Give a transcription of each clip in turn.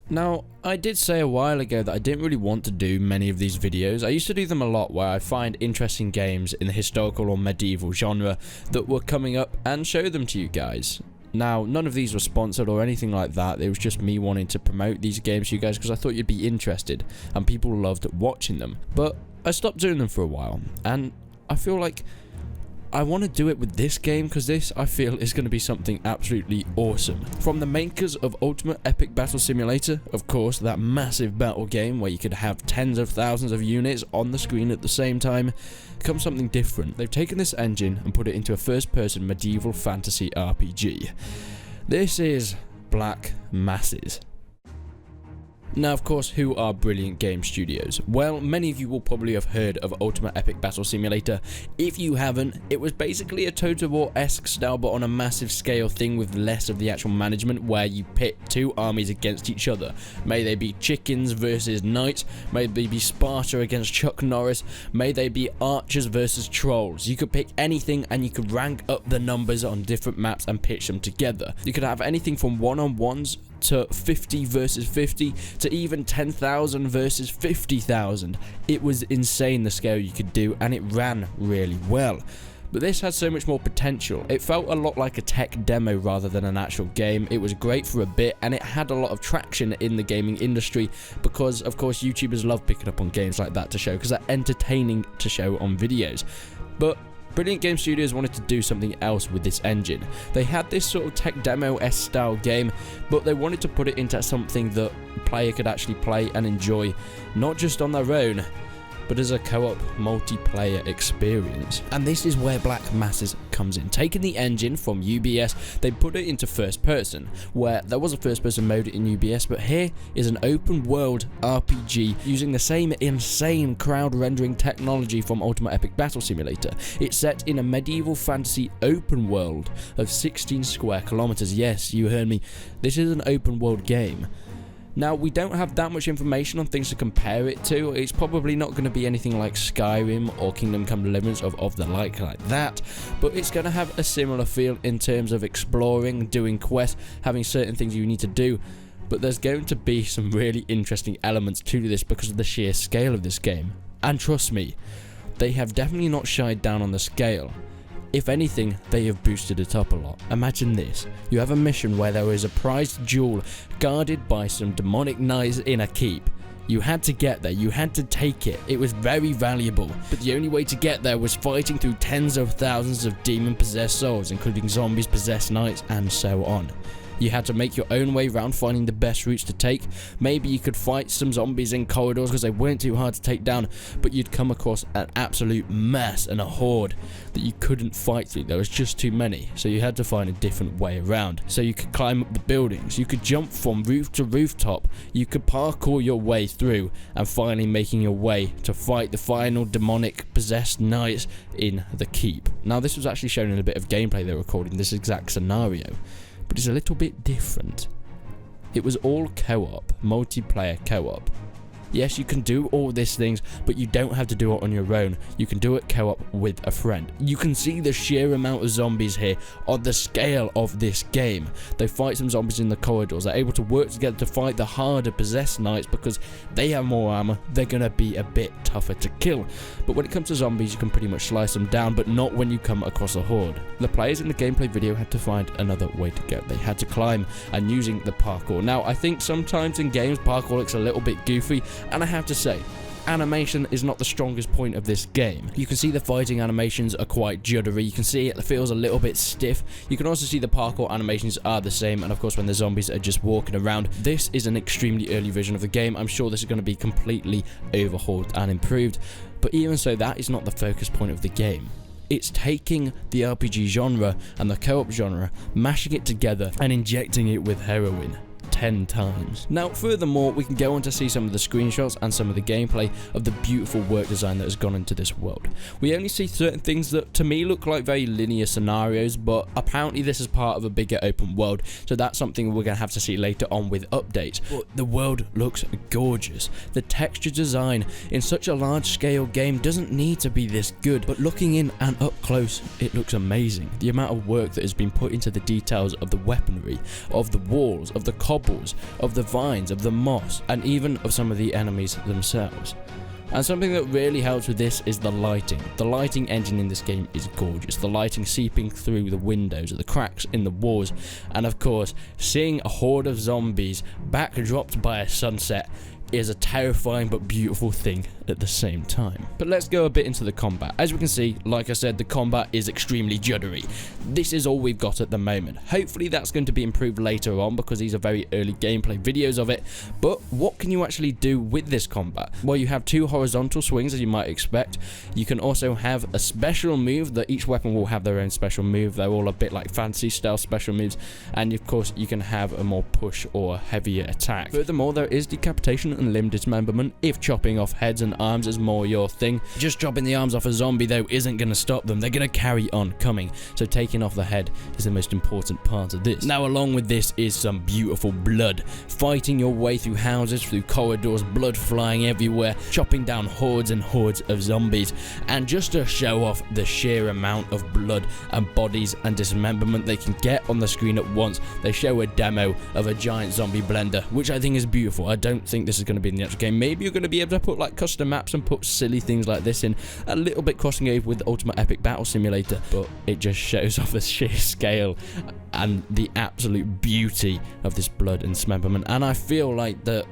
Now, I did say a while ago that I didn't really want to do many of these videos. I used to do them a lot where I find interesting games in the historical or medieval genre that were coming up and show them to you guys. Now, none of these were sponsored or anything like that. It was just me wanting to promote these games to you guys because I thought you'd be interested and people loved watching them. But I stopped doing them for a while and I feel like I want to do it with this game because this, I feel, is going to be something absolutely awesome. From the makers of Ultimate Epic Battle Simulator, of course, that massive battle game where you could have tens of thousands of units on the screen at the same time, comes something different. They've taken this engine and put it into a first-person medieval fantasy RPG. This is Black Masses. Now, of course, who are Brilliant Game Studios? Well, many of you will probably have heard of Ultimate Epic Battle Simulator. If you haven't, it was basically a Total War-esque style but on a massive scale thing with less of the actual management where you pit two armies against each other. May they be chickens versus knights, may they be Sparta against Chuck Norris, may they be archers versus trolls. You could pick anything and you could rank up the numbers on different maps and pitch them together. You could have anything from one-on-ones to 50 versus 50 to even 10,000 versus 50,000. It was insane the scale you could do and it ran really well. But this had so much more potential. It felt a lot like a tech demo rather than an actual game. It was great for a bit and it had a lot of traction in the gaming industry because, of course, YouTubers love picking up on games like that to show because they're entertaining to show on videos. But Brilliant Game Studios wanted to do something else with this engine. They had this sort of tech demo-esque style game, but they wanted to put it into something that a player could actually play and enjoy, not just on their own, but as a co-op multiplayer experience. And this is where Black Masses comes in. Taking the engine from UBS, they put it into first person, where there was a first person mode in UBS, but here is an open world RPG using the same insane crowd rendering technology from Ultimate Epic Battle Simulator. It's set in a medieval fantasy open world of 16 square kilometers. Yes, you heard me. This is an open world game. Now, we don't have that much information on things to compare it to. It's probably not going to be anything like Skyrim or Kingdom Come Deliverance of the like that, but it's going to have a similar feel in terms of exploring, doing quests, having certain things you need to do. But there's going to be some really interesting elements to this because of the sheer scale of this game. And trust me, they have definitely not shied down on the scale. If anything, they have boosted it up a lot. Imagine this. You have a mission where there is a prized jewel guarded by some demonic knights in a keep. You had to get there, you had to take it. It was very valuable, but the only way to get there was fighting through tens of thousands of demon-possessed souls, including zombies, possessed knights, and so on. You had to make your own way around finding the best routes to take. Maybe you could fight some zombies in corridors because they weren't too hard to take down, but you'd come across an absolute mass and a horde that you couldn't fight through. There was just too many, so you had to find a different way around. So you could climb up the buildings, you could jump from roof to rooftop, you could parkour your way through, and finally making your way to fight the final demonic possessed knights in the keep. Now, this was actually shown in a bit of gameplay they were recording, this exact scenario. But it's a little bit different. It was all co-op, multiplayer co-op. Yes, you can do all these things, but you don't have to do it on your own. You can do it co-op with a friend. You can see the sheer amount of zombies here on the scale of this game. They fight some zombies in the corridors. They're able to work together to fight the harder possessed knights because they have more armor. They're going to be a bit tougher to kill. But when it comes to zombies, you can pretty much slice them down, but not when you come across a horde. The players in the gameplay video had to find another way to go. They had to climb and using the parkour. Now, I think sometimes in games, parkour looks a little bit goofy, and I have to say, animation is not the strongest point of this game. You can see the fighting animations are quite juddery. You can see it feels a little bit stiff. You can also see the parkour animations are the same, and of course when the zombies are just walking around. This is an extremely early version of the game. I'm sure this is going to be completely overhauled and improved, but even so, that is not the focus point of the game. It's taking the RPG genre and the co-op genre, mashing it together and injecting it with heroin. 10 times. Now, furthermore, we can go on to see some of the screenshots and some of the gameplay of the beautiful work design that has gone into this world. We only see certain things that to me look like very linear scenarios, but apparently this is part of a bigger open world, so that's something we're going to have to see later on with updates. But the world looks gorgeous. The texture design in such a large scale game doesn't need to be this good, but looking in and up close, it looks amazing. The amount of work that has been put into the details of the weaponry, of the walls, of the cobblers, vegetables, of the vines, of the moss, and even of some of the enemies themselves. And something that really helps with this is the lighting. The lighting engine in this game is gorgeous. The lighting seeping through the windows, the cracks in the walls, and of course, seeing a horde of zombies backdropped by a sunset is a terrifying but beautiful thing at the same time. But let's go a bit into the combat. As we can see, like I said, the combat is extremely juddery. This is all we've got at the moment. Hopefully that's going to be improved later on because these are very early gameplay videos of it. But what can you actually do with this combat? Well, you have 2 horizontal swings as you might expect. You can also have a special move that each weapon will have their own special move. They're all a bit like fancy style special moves. And of course you can have a more push or heavier attack. Furthermore, there is decapitation and limb dismemberment if chopping off heads and arms is more your thing. Just chopping the arms off a zombie though isn't going to stop them. They're going to carry on coming. So taking off the head is the most important part of this. Now along with this is some beautiful blood. Fighting your way through houses, through corridors, blood flying everywhere, chopping down hordes and hordes of zombies. And just to show off the sheer amount of blood and bodies and dismemberment they can get on the screen at once, they show a demo of a giant zombie blender, which I think is beautiful. I don't think this is going to be in the actual game. Maybe you're going to be able to put like custom maps and put silly things like this in, a little bit crossing over with the Ultimate Epic Battle Simulator, but it just shows off the sheer scale and the absolute beauty of this blood and dismemberment. And I feel like that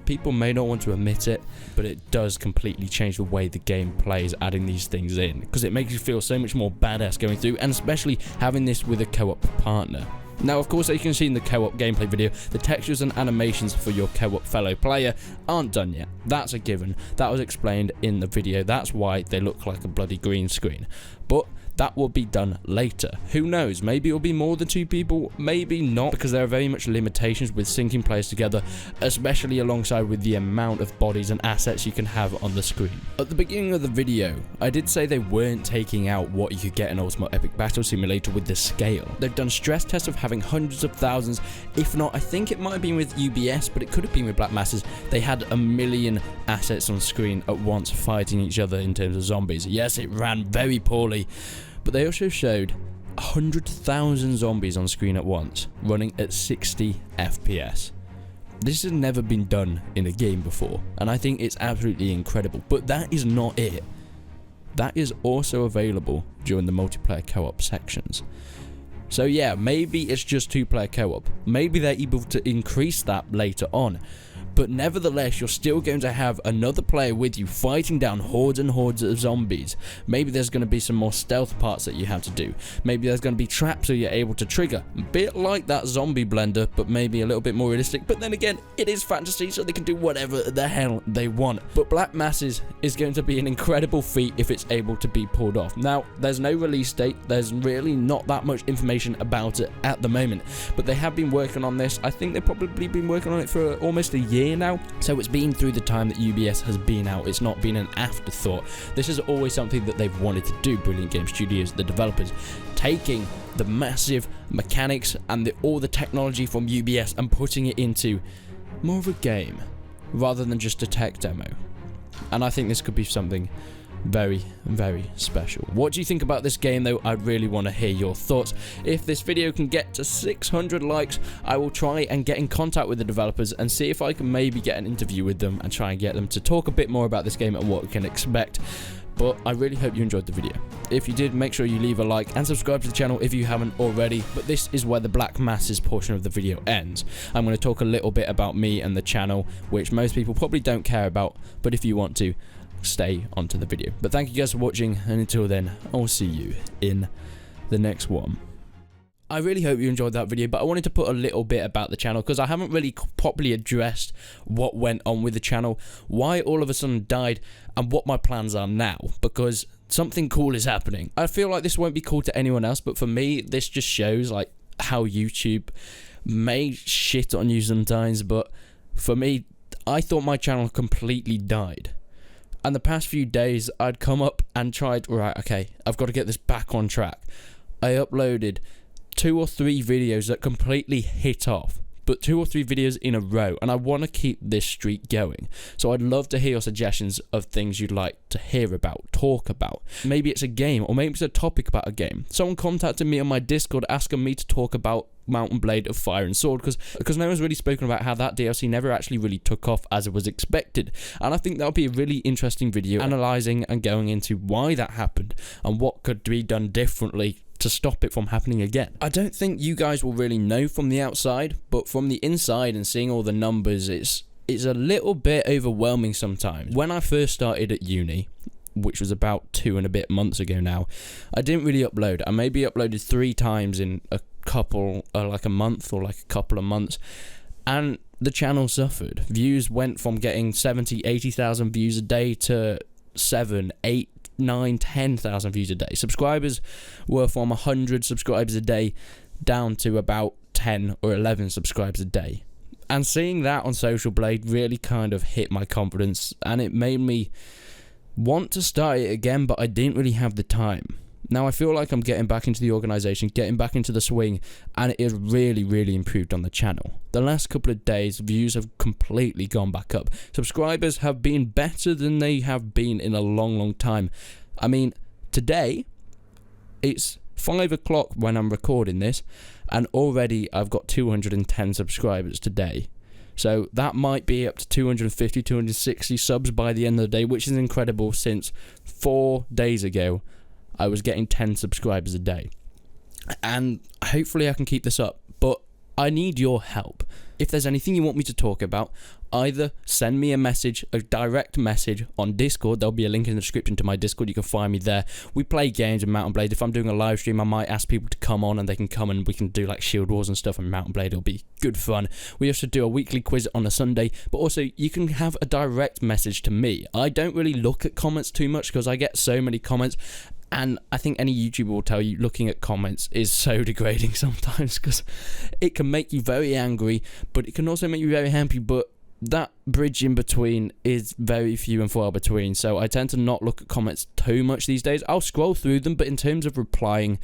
people may not want to admit it, but it does completely change the way the game plays adding these things in, because it makes you feel so much more badass going through, and especially having this with a co-op partner. Now, of course, as you can see in the co-op gameplay video, the textures and animations for your co-op fellow player aren't done yet. That's a given. That was explained in the video. That's why they look like a bloody green screen. But that will be done later. Who knows? Maybe it'll be more than 2 people, maybe not, because there are very much limitations with syncing players together, especially alongside with the amount of bodies and assets you can have on the screen. At the beginning of the video, I did say they weren't taking out what you could get in Ultimate Epic Battle Simulator with the scale. They've done stress tests of having hundreds of thousands, if not, I think it might have been with UBS, but it could have been with Black Masses. They had 1 million assets on screen at once fighting each other in terms of zombies. Yes, it ran very poorly, but they also showed 100,000 zombies on screen at once, running at 60 FPS. This has never been done in a game before, and I think it's absolutely incredible. But that is not it. That is also available during the multiplayer co-op sections. So yeah, maybe it's just 2-player co-op. Maybe they're able to increase that later on. But nevertheless, you're still going to have another player with you fighting down hordes and hordes of zombies. Maybe there's going to be some more stealth parts that you have to do. Maybe there's going to be traps that you're able to trigger. A bit like that zombie blender, but maybe a little bit more realistic. But then again, it is fantasy, so they can do whatever the hell they want. But Black Masses is going to be an incredible feat if it's able to be pulled off. Now, there's no release date. There's really not that much information about it at the moment. But they have been working on this. I think they've probably been working on it for almost a year now, so it's been through the time that UBS has been out. It's not been an afterthought. This is always something that they've wanted to do. Brilliant Game Studios, the developers, taking the massive mechanics and all the technology from UBS and putting it into more of a game rather than just a tech demo. And I think this could be something very, very special. What do you think about this game though? I really want to hear your thoughts. If this video can get to 600 likes, I will try and get in contact with the developers and see if I can maybe get an interview with them and try and get them to talk a bit more about this game and what we can expect. But I really hope you enjoyed the video. If you did, make sure you leave a like and subscribe to the channel if you haven't already. But this is where the Black Masses portion of the video ends. I'm going to talk a little bit about me and the channel, which most people probably don't care about, but if you want to, stay onto the video. But thank you guys for watching, and until then, I'll see you in the next one. I really hope you enjoyed that video, but I wanted to put a little bit about the channel because I haven't really properly addressed what went on with the channel, why all of a sudden died, and what my plans are now, because something cool is happening. I feel like this won't be cool to anyone else, but for me, this just shows like how YouTube may shit on you sometimes, but for me, I thought my channel completely died. And the past few days, I'd come up and tried, right, okay, I've got to get this back on track. I uploaded 2 or 3 videos that completely hit off. but 2 or 3 videos in a row, and I want to keep this streak going. So I'd love to hear your suggestions of things you'd like to hear about, talk about. Maybe it's a game, or maybe it's a topic about a game. Someone contacted me on my Discord asking me to talk about Mount and Blade of Fire and Sword, because no one's really spoken about how that DLC never actually really took off as it was expected, and I think that would be a really interesting video analysing and going into why that happened and what could be done differently to stop it from happening again. I don't think you guys will really know from the outside, but from the inside and seeing all the numbers, it's a little bit overwhelming sometimes. When I first started at uni, which was about 2 and a bit months ago now, I didn't really upload. I maybe uploaded 3 times in a couple, like a month or like a couple of months, and the channel suffered. Views went from getting 70, 80,000 views a day to 7, 8, 9, 10,000 views a day. Subscribers were from 100 subscribers a day down to about 10 or 11 subscribers a day. And seeing that on Social Blade really kind of hit my confidence, and it made me want to start it again, but I didn't really have the time. Now I feel like I'm getting back into the organisation, getting back into the swing, and it has really, really improved on the channel. The last couple of days, views have completely gone back up. Subscribers have been better than they have been in a long, long time. I mean, today, it's 5 o'clock when I'm recording this, and already I've got 210 subscribers today. So that might be up to 250, 260 subs by the end of the day, which is incredible since 4 days ago I was getting 10 subscribers a day. And hopefully I can keep this up, but I need your help. If there's anything you want me to talk about, either send me a message, a direct message on Discord. There'll be a link in the description to my Discord. You can find me there. We play games in Mount and Blade. If I'm doing a live stream, I might ask people to come on, and they can come and we can do like Shield Wars and stuff in Mount and Blade. It'll be good fun. We also do a weekly quiz on a Sunday, but also you can have a direct message to me. I don't really look at comments too much because I get so many comments. And I think any YouTuber will tell you looking at comments is so degrading sometimes, because it can make you very angry, but it can also make you very happy, but that bridge in between is very few and far between. So I tend to not look at comments too much these days. I'll scroll through them, but in terms of replying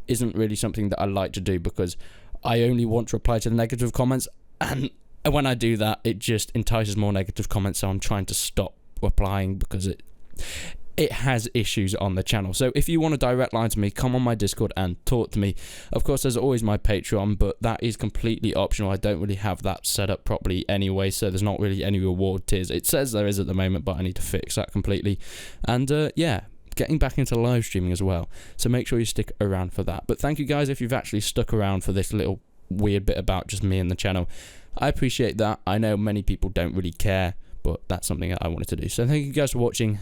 isn't really something that I like to do, because I only want to reply to the negative comments, and when I do that, it just entices more negative comments, so I'm trying to stop replying because it has issues on the channel. So if you want a direct line to me, come on my Discord and talk to me. Of course, there's always my Patreon, but that is completely optional. I don't really have that set up properly anyway, so there's not really any reward tiers. It says there is at the moment, but I need to fix that completely. And yeah, getting back into live streaming as well, so make sure you stick around for that. But thank you guys if you've actually stuck around for this little weird bit about just me and the channel. I appreciate that. I know many people don't really care, but that's something that I wanted to do. So thank you guys for watching,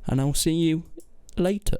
and I will see you later.